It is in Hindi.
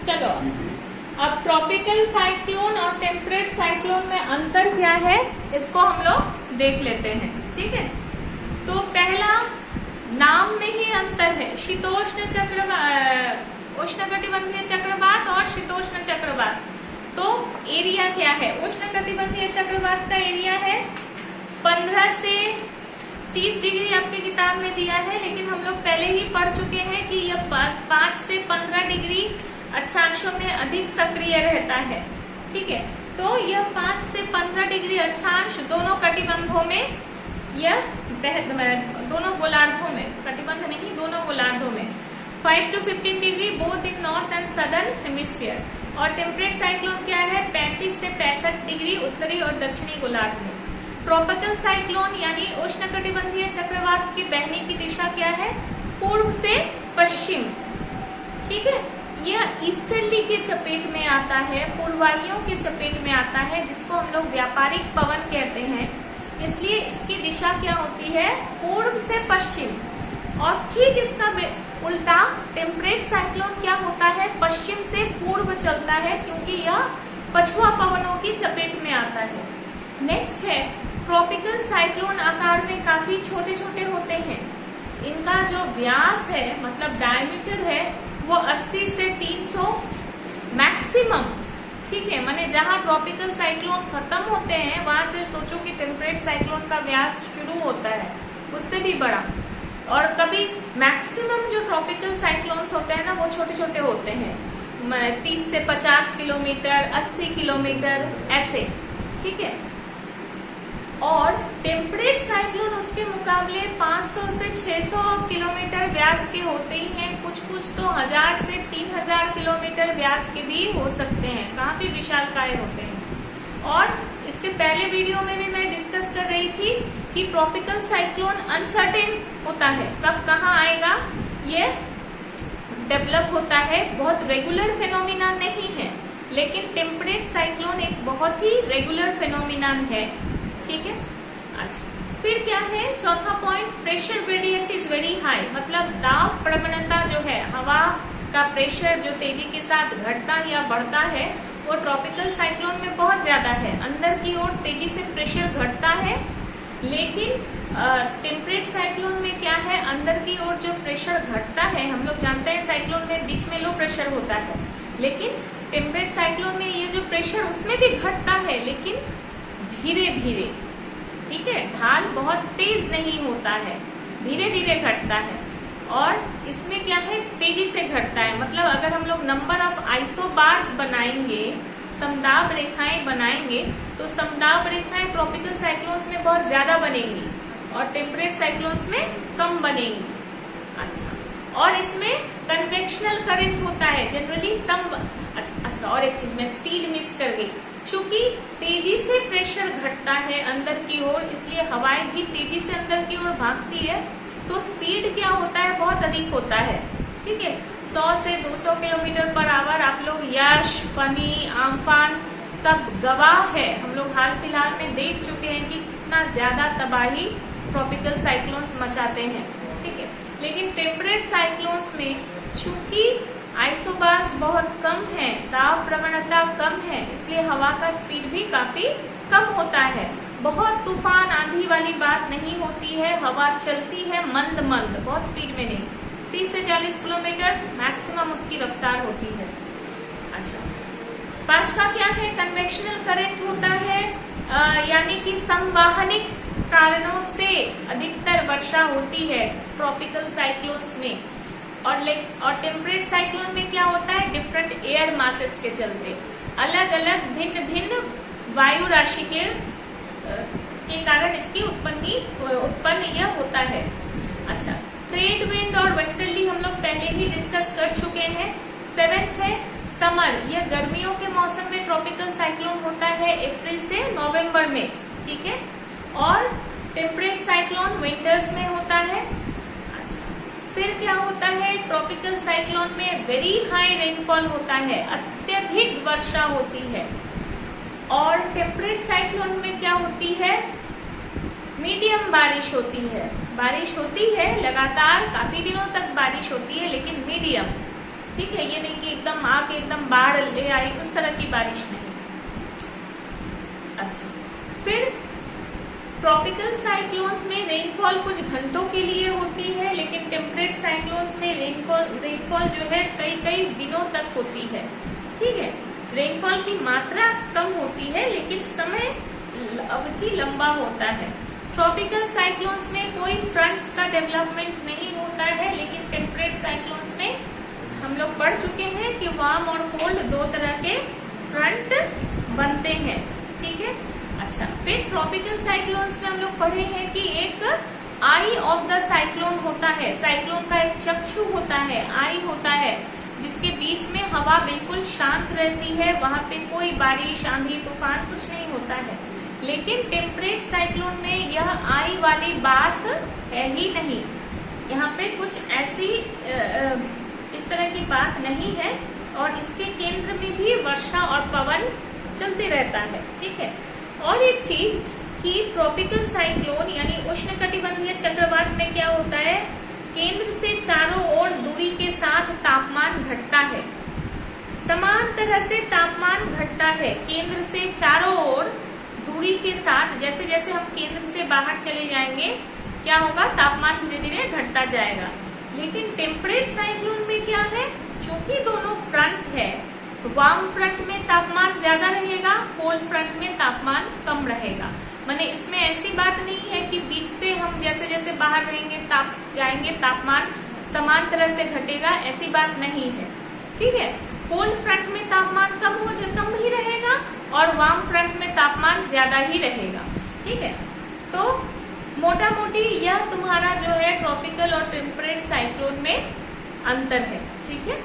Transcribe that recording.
चलो अब ट्रॉपिकल साइक्लोन और टेम्परेट साइक्लोन में अंतर क्या है इसको हम लोग देख लेते हैं। ठीक है, तो पहला नाम में ही अंतर है, शीतोष्ण चक्रवात, उष्णकटिबंधीय चक्रवात और शीतोष्ण चक्रवात। तो एरिया क्या है, उष्णकटिबंधीय चक्रवात का एरिया है 15 से 30 डिग्री आपकी किताब में दिया है, लेकिन हम लोग पहले ही पढ़ चुके हैं कि यह 5 से 15 डिग्री अक्षांशों में अधिक सक्रिय रहता है। ठीक है, तो यह 5 से 15 डिग्री अक्षांश दोनों कटिबंधों में, यह दोनों गोलार्धों में, कटिबंध नहीं दोनों गोलार्धों में 5 to 15 degree both in north and southern hemisphere. और टेम्परेट साइक्लोन क्या है 35 से 65 डिग्री उत्तरी और दक्षिणी गोलार्ध में। ट्रॉपिकल साइक्लोन यानी उष्णकटिबंधीय चक्रवात की बहने की दिशा क्या है, पूर्व से पश्चिम। ठीक है, यह ईस्टर्ली के चपेट में आता है, पूर्वाइयों के चपेट में आता है, जिसको हम लोग व्यापारिक पवन कहते हैं। इसलिए इसकी दिशा क्या होती है, पूर्व से पश्चिम। और ठीक इसका उल्टा टेम्परेट साइक्लोन क्या होता है, पश्चिम से पूर्व चलता है, क्योंकि यह पछुआ पवनों की चपेट में आता है। नेक्स्ट है ट्रॉपिकल साइक्लोन आकार में काफी छोटे छोटे होते हैं। इनका जो व्यास है मतलब डायमीटर है वो 80 से 300 मैक्सिमम। ठीक है, माने जहां ट्रॉपिकल साइक्लोन खत्म होते हैं वहां से सोचो कि टेम्परेट साइक्लोन का व्यास शुरू होता है, उससे भी बड़ा। और कभी मैक्सिमम जो ट्रॉपिकल साइक्लोन्स होते हैं ना वो छोटे छोटे होते हैं, 30 से 50 किलोमीटर, 80 किलोमीटर ऐसे। ठीक है, और टेम्परेट साइक्लोन उसके मुकाबले 500 से 600 किलोमीटर व्यास के होते ही हैं, कुछ तो 1000 से 3000 किलोमीटर व्यास के भी हो सकते हैं, काफी विशालकाय होते हैं। और इसके पहले वीडियो में भी मैं डिस्कस कर रही थी कि ट्रॉपिकल साइक्लोन अनसर्टेन होता है, कब कहाँ आएगा ये डेवलप होता है, बहुत रेगुलर फेनोमिना नहीं है। लेकिन टेम्परेट साइक्लोन एक बहुत ही रेगुलर फेनोमिनन है। ठीक है, अच्छा फिर क्या है चौथा point, pressure gradient is very high, मतलब दाब प्रवणता जो है, हवा का प्रेशर जो तेजी के साथ घटता या बढ़ता है वो ट्रॉपिकल साइक्लोन में बहुत ज्यादा है, अंदर की ओर तेजी से प्रेशर घटता है। लेकिन टेम्परेट साइक्लोन में क्या है, अंदर की ओर जो प्रेशर घटता है, हम लोग जानते हैं साइक्लोन में बीच में लो प्रेशर होता है, लेकिन टेम्परेट साइक्लोन में ये जो प्रेशर उसमें भी घटता है, लेकिन धीरे धीरे। ठीक है, ढाल बहुत तेज नहीं होता है, धीरे धीरे घटता है। और इसमें क्या है, तेजी से घटता है, मतलब अगर हम लोग नंबर ऑफ आइसोबार्स बनाएंगे, समदाब रेखाएं बनाएंगे, तो समदाब रेखाएं ट्रॉपिकल साइक्लोन्स में बहुत ज्यादा बनेंगी और टेम्परेट साइक्लोन्स में कम बनेंगी। अच्छा, और इसमें कन्वेक्शनल करंट होता है जनरली अच्छा, और एक चीज मैं स्पीड मिस कर गई, चूंकि तेजी से प्रेशर घटता है अंदर की ओर, इसलिए हवाएं भी तेजी से अंदर की ओर भागती है, तो स्पीड क्या होता है, बहुत अधिक होता है। ठीक है, 100 से 200 किलोमीटर पर आवर। आप लोग यश, फनी, आम्फान सब गवाह है, हम लोग हाल फिलहाल में देख चुके हैं कि कितना ज्यादा तबाही ट्रॉपिकल साइक्लोन्स मचाते हैं। ठीक है, लेकिन टेम्परेट साइक्लोन्स में चूंकि आइसोबार्स बहुत कम है, दाब प्रवणता कम है, इसलिए हवा का स्पीड भी काफी कम होता है। बहुत तूफान आंधी वाली बात नहीं होती है, हवा चलती है मंद मंद, बहुत स्पीड में नहीं, 30 से 40 किलोमीटर मैक्सिमम उसकी रफ्तार होती है। अच्छा, पांचवा क्या है, कन्वेक्शनल करंट होता है, यानी कि संवाहनिक कारणों से अधिकतर वर्षा होती है ट्रॉपिकल साइक्लोन्स में। और टेम्परेट साइक्लोन में क्या होता है, डिफरेंट एयर मासेस के चलते अलग अलग भिन्न भिन्न वायु राशि के कारण इसकी उत्पन्न यह होता है। अच्छा, ट्रेड विंड और वेस्टर्ली हम लोग पहले ही डिस्कस कर चुके हैं। 7th है समर, यह गर्मियों के मौसम में ट्रॉपिकल साइक्लोन होता है अप्रैल से नवंबर में। ठीक है, और टेम्परेट साइक्लोन विंटर्स में होता है। फिर क्या होता है, ट्रॉपिकल साइक्लोन में वेरी हाई रेनफॉल होता है, अत्यधिक वर्षा होती है। और टेम्परेट साइक्लोन में क्या होती है, मीडियम बारिश होती है। बारिश होती है लगातार, काफी दिनों तक बारिश होती है, लेकिन मीडियम। ठीक है, ये नहीं कि एकदम आके एकदम आई, उस तरह की बारिश नहीं। अच्छा, फिर ट्रॉपिकल साइक्लोन्स में रेनफॉल कुछ घंटों के लिए होती है, लेकिन टेम्परेट साइक्लोन्स में रेनफॉल जो है कई कई दिनों तक होती है। ठीक है, रेनफॉल की मात्रा कम होती है लेकिन समय अवधि लंबा होता है। ट्रॉपिकल साइक्लोन्स में कोई फ्रंट्स का डेवलपमेंट नहीं होता है, लेकिन टेम्परेट साइक्लोन्स में हम लोग पढ़ चुके हैं कि वार्म और कोल्ड दो तरह के फ्रंट बनते हैं। ठीक है, अच्छा, फिर ट्रॉपिकल साइक्लोन्स में हम लोग पढ़े हैं कि एक आई ऑफ द साइक्लोन होता है। साइक्लोन का एक चक्षु होता है, आई होता है, जिसके बीच में हवा बिल्कुल शांत रहती है, वहां पे कोई बारिश, आंधी, तूफान कुछ नहीं होता है। लेकिन टेम्परेट साइक्लोन में यह आई वाली बात है ही नहीं, यहाँ पे कुछ ऐसी इस तरह की बात नहीं है, और इसके केंद्र में भी वर्षा और पवन चलते रहता है। ठीक है, और एक चीज कि ट्रॉपिकल साइक्लोन यानी उष्णकटिबंधीय चक्रवात में क्या होता है, केंद्र से चारों ओर दूरी के साथ तापमान घटता है। समान तरह से तापमान घटता है केंद्र से चारों ओर दूरी के साथ। जैसे जैसे हम केंद्र से बाहर चले जाएंगे क्या होगा, तापमान धीरे धीरे घटता जाएगा। लेकिन टेम्परेट साइक्लोन में क्या है, चूंकि दोनों फ्रंट है, वार्म फ्रंट में तापमान ज्यादा रहेगा, कोल्ड फ्रंट में तापमान कम रहेगा। माने इसमें ऐसी बात नहीं है कि बीच से हम जैसे जैसे बाहर रहेंगे जाएंगे तापमान समान तरह से घटेगा, ऐसी बात नहीं है। ठीक है, कोल्ड फ्रंट में तापमान कम ही रहेगा और वार्म फ्रंट में तापमान ज्यादा ही रहेगा। ठीक है, तो मोटा मोटी यह तुम्हारा जो है ट्रॉपिकल और टेम्परेट साइक्लोन में अंतर है। ठीक है।